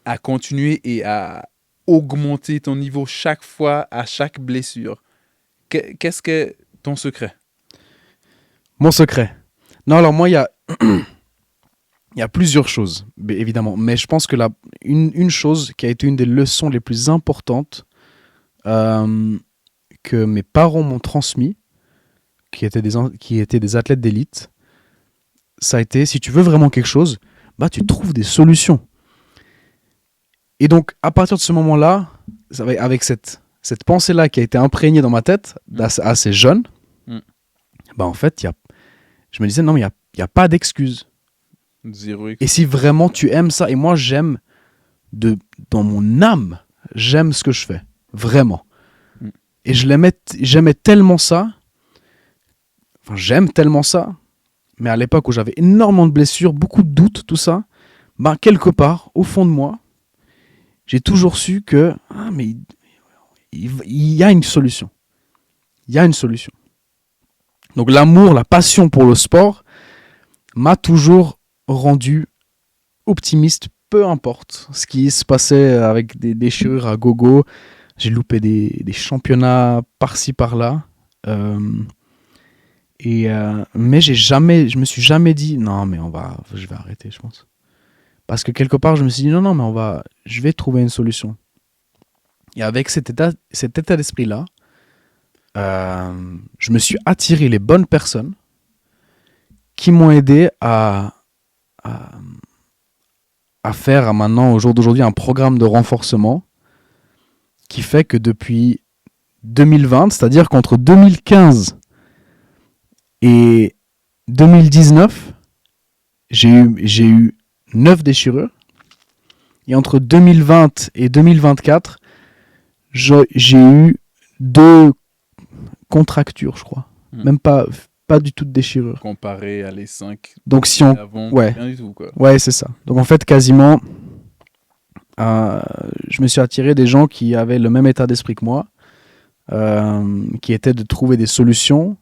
à continuer et à augmenter ton niveau chaque fois à chaque blessure. Qu'est-ce que ton secret? Mon secret. Non, alors moi, il y a plusieurs choses, évidemment. Mais je pense que une chose qui a été une des leçons les plus importantes que mes parents m'ont transmis, qui étaient des athlètes d'élite, ça a été, si tu veux vraiment quelque chose, bah tu trouves des solutions. Et donc, à partir de ce moment-là, avec cette pensée-là qui a été imprégnée dans ma tête, assez jeune, bah en fait, je me disais, non, mais il n'y a pas d'excuse. Zéro. Et si vraiment tu aimes ça, et moi j'aime, dans mon âme, j'aime ce que je fais, vraiment. Et j'aimais tellement ça, j'aime tellement ça, mais à l'époque où j'avais énormément de blessures, beaucoup de doutes, tout ça, bah quelque part, au fond de moi, j'ai toujours su que, mais il y a une solution. Il y a une solution. Donc l'amour, la passion pour le sport m'a toujours rendu optimiste, peu importe ce qui se passait avec des déchirures à gogo. J'ai loupé des championnats par-ci par-là. Mais je me suis jamais dit non, mais je vais arrêter, je pense. Parce que quelque part, je me suis dit non, mais je vais trouver une solution. Et avec cet état d'esprit-là, je me suis attiré les bonnes personnes qui m'ont aidé à faire maintenant, au jour d'aujourd'hui, un programme de renforcement qui fait que depuis 2020, c'est-à-dire qu'entre 2015 et 2019, j'ai eu 9 déchirures. Et entre 2020 et 2024, j'ai eu 2 contractures, je crois. Même pas du tout de déchirure. Comparé à les 5 donc si avant, ouais, rien du tout, quoi. Ouais, c'est ça. Donc en fait, quasiment, je me suis attiré des gens qui avaient le même état d'esprit que moi, qui était de trouver des solutions.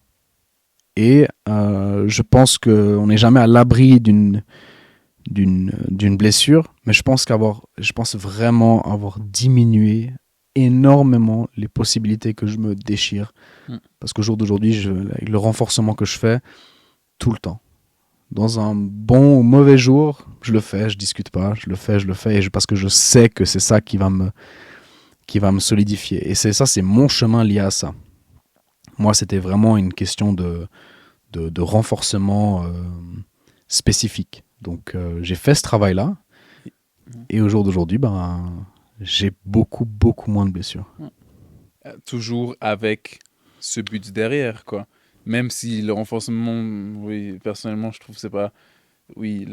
Et je pense qu'on n'est jamais à l'abri d'une blessure, mais je pense vraiment avoir diminué énormément les possibilités que je me déchire. Parce qu'au jour d'aujourd'hui, avec le renforcement que je fais, tout le temps, dans un bon ou mauvais jour, je le fais, je discute pas, je le fais, parce que je sais que c'est ça qui va me solidifier. Et c'est mon chemin lié à ça. Moi, c'était vraiment une question de renforcement spécifique. Donc, j'ai fait ce travail-là, et au jour d'aujourd'hui, j'ai beaucoup moins de blessures. Toujours avec ce but derrière, quoi. Même si le renforcement, oui, personnellement, je trouve que c'est pas, oui,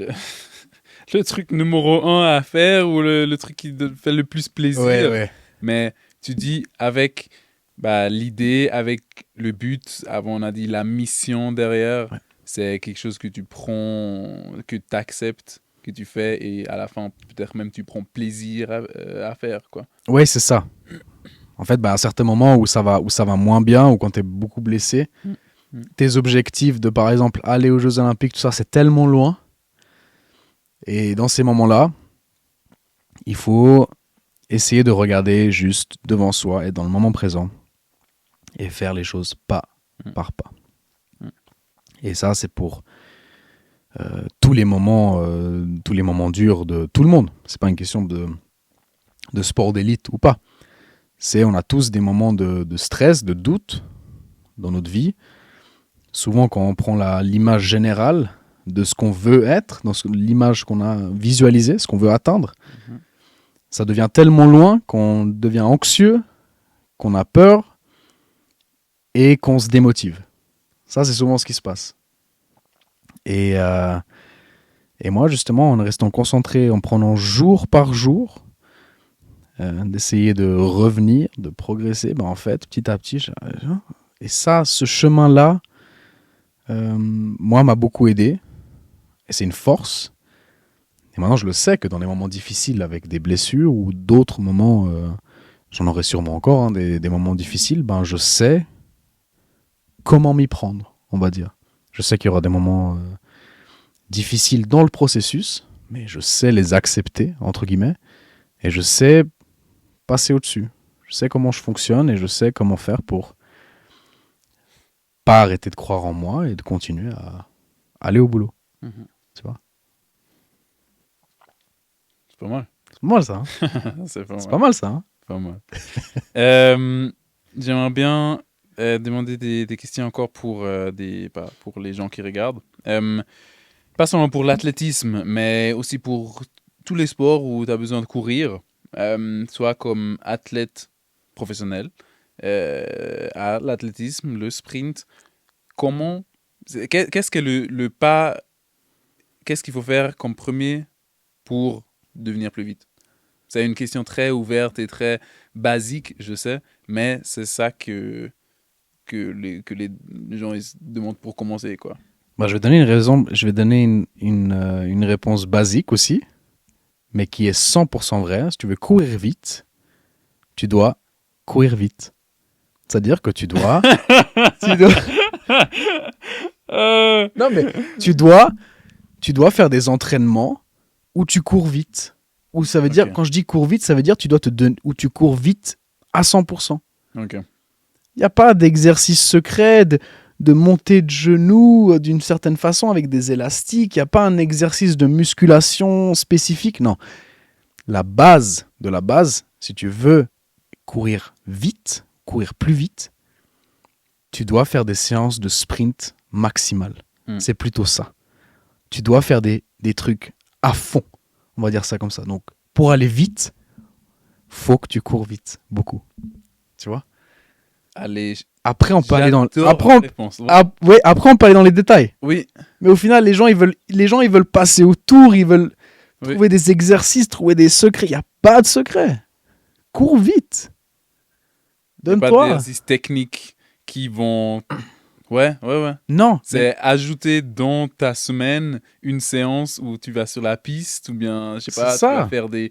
le truc numéro 1 à faire ou le truc qui te fait le plus plaisir. Ouais. Mais tu dis avec l'idée, avec le but, avant on a dit la mission derrière, c'est quelque chose que tu prends, que tu acceptes, que tu fais et à la fin, peut-être même tu prends plaisir à faire, quoi. Ouais, c'est ça. En fait, à certains moments où ça va moins bien, ou quand tu es beaucoup blessé, tes objectifs de, par exemple, aller aux Jeux Olympiques, tout ça, c'est tellement loin. Et dans ces moments-là, il faut essayer de regarder juste devant soi, être dans le moment présent et faire les choses pas par pas. Et ça, c'est pour tous les moments durs de tout le monde. C'est pas une question de sport d'élite ou pas. On a tous des moments de stress, de doute dans notre vie. Souvent, quand on prend l'image générale, de ce qu'on veut être, dans l'image qu'on a visualisée, ce qu'on veut atteindre, ça devient tellement loin qu'on devient anxieux, qu'on a peur et qu'on se démotive. Ça, c'est souvent ce qui se passe. Et moi, justement, en restant concentré, en prenant jour par jour, d'essayer de revenir, de progresser, en fait, petit à petit, et ça, ce chemin-là, moi, m'a beaucoup aidé. Et c'est une force. Et maintenant, je le sais que dans les moments difficiles avec des blessures ou d'autres moments, j'en aurai sûrement encore, des moments difficiles, je sais comment m'y prendre, on va dire. Je sais qu'il y aura des moments difficiles dans le processus, mais je sais les accepter, entre guillemets, et je sais passer au-dessus. Je sais comment je fonctionne et je sais comment faire pour pas arrêter de croire en moi et de continuer à aller au boulot. Tu vois, C'est pas mal. c'est pas mal ça. Hein. C'est pas C'est mal. pas mal ça. Hein. Pas mal. J'aimerais bien demander des questions encore pour les gens qui regardent. Pas seulement pour l'athlétisme, mais aussi pour tous les sports où tu as besoin de courir, soit comme athlète professionnel, à l'athlétisme, le sprint. Qu'est-ce que le pas, qu'est-ce qu'il faut faire comme premier pour devenir plus vite? C'est une question très ouverte et très basique, je sais, mais c'est ça que les gens ils se demandent pour commencer, quoi. Je vais donner une raison, je vais donner une réponse basique aussi, mais qui est 100% vraie. Si tu veux courir vite, tu dois courir vite. C'est-à-dire que tu dois... Non, mais tu dois faire des entraînements où tu cours vite. Où ça veut dire, quand je dis cours vite, ça veut dire où tu cours vite à 100%. Ok. Il n'y a pas d'exercice secret, de montée de genoux d'une certaine façon avec des élastiques. Il n'y a pas un exercice de musculation spécifique. Non. La base de la base, si tu veux courir vite, courir plus vite, tu dois faire des séances de sprint maximal. C'est plutôt ça. Tu dois faire des trucs à fond. On va dire ça comme ça. Donc, pour aller vite, faut que tu cours vite. Beaucoup. Tu vois ? Allez, après, on peut aller dans... Après, après, on peut aller dans les détails. Oui. Mais au final, les gens, ils veulent passer autour, ils veulent trouver des exercices, trouver des secrets. Il n'y a pas de secret. Cours vite. Donne-toi. Il n'y a pas d'exercices techniques qui vont... Ouais. Non. C'est ajouter dans ta semaine une séance où tu vas sur la piste ou bien, je sais pas, tu vas faire des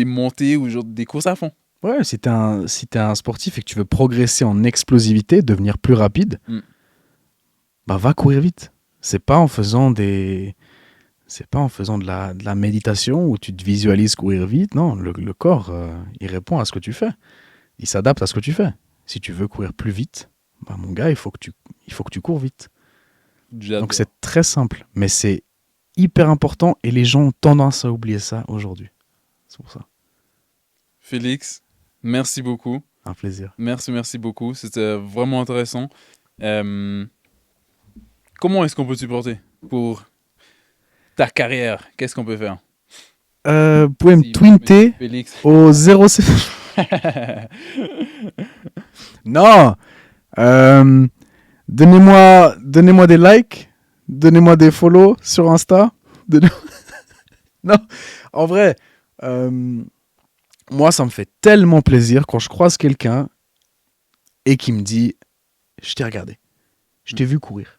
montées ou genre des courses à fond. Ouais, si t'es un sportif et que tu veux progresser en explosivité, devenir plus rapide, va courir vite. C'est pas en faisant de la méditation où tu te visualises courir vite. Non, le corps, il répond à ce que tu fais. Il s'adapte à ce que tu fais. Si tu veux courir plus vite, mon gars, il faut que tu cours vite. J'adore. Donc c'est très simple, mais c'est hyper important et les gens ont tendance à oublier ça aujourd'hui. C'est pour ça. Félix, merci beaucoup. Un plaisir. Merci beaucoup. C'était vraiment intéressant. Comment est-ce qu'on peut te supporter pour ta carrière? Qu'est-ce qu'on peut faire? Vous pouvez me twinter au 07. Non. Donnez-moi des likes. Donnez-moi des follow sur Insta. Non, en vrai, moi, ça me fait tellement plaisir quand je croise quelqu'un et qui me dit « Je t'ai regardé. Je t'ai vu courir. »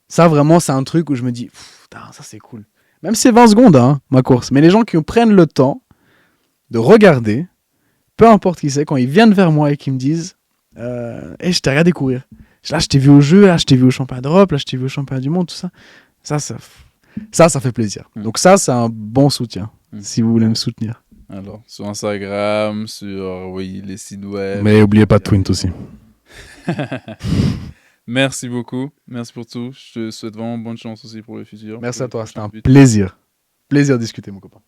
Ça, vraiment, c'est un truc où je me dis « Ça, c'est cool. » Même si c'est 20 secondes, hein, ma course. Mais les gens qui prennent le temps de regarder, peu importe qui c'est, quand ils viennent vers moi et qu'ils me disent « je t'ai regardé courir. Là, je t'ai vu au jeu, là, je t'ai vu au championnat d'Europe, là, je t'ai vu au championnat du monde, tout ça. » Ça fait plaisir. Donc ça, c'est un bon soutien, si vous voulez me soutenir. Alors, sur Instagram, sur les sites web. Mais n'oubliez pas de twint aussi. Merci beaucoup. Merci pour tout. Je te souhaite vraiment bonne chance aussi pour le futur. Merci à toi. C'était un plaisir. Plaisir de discuter, mon copain.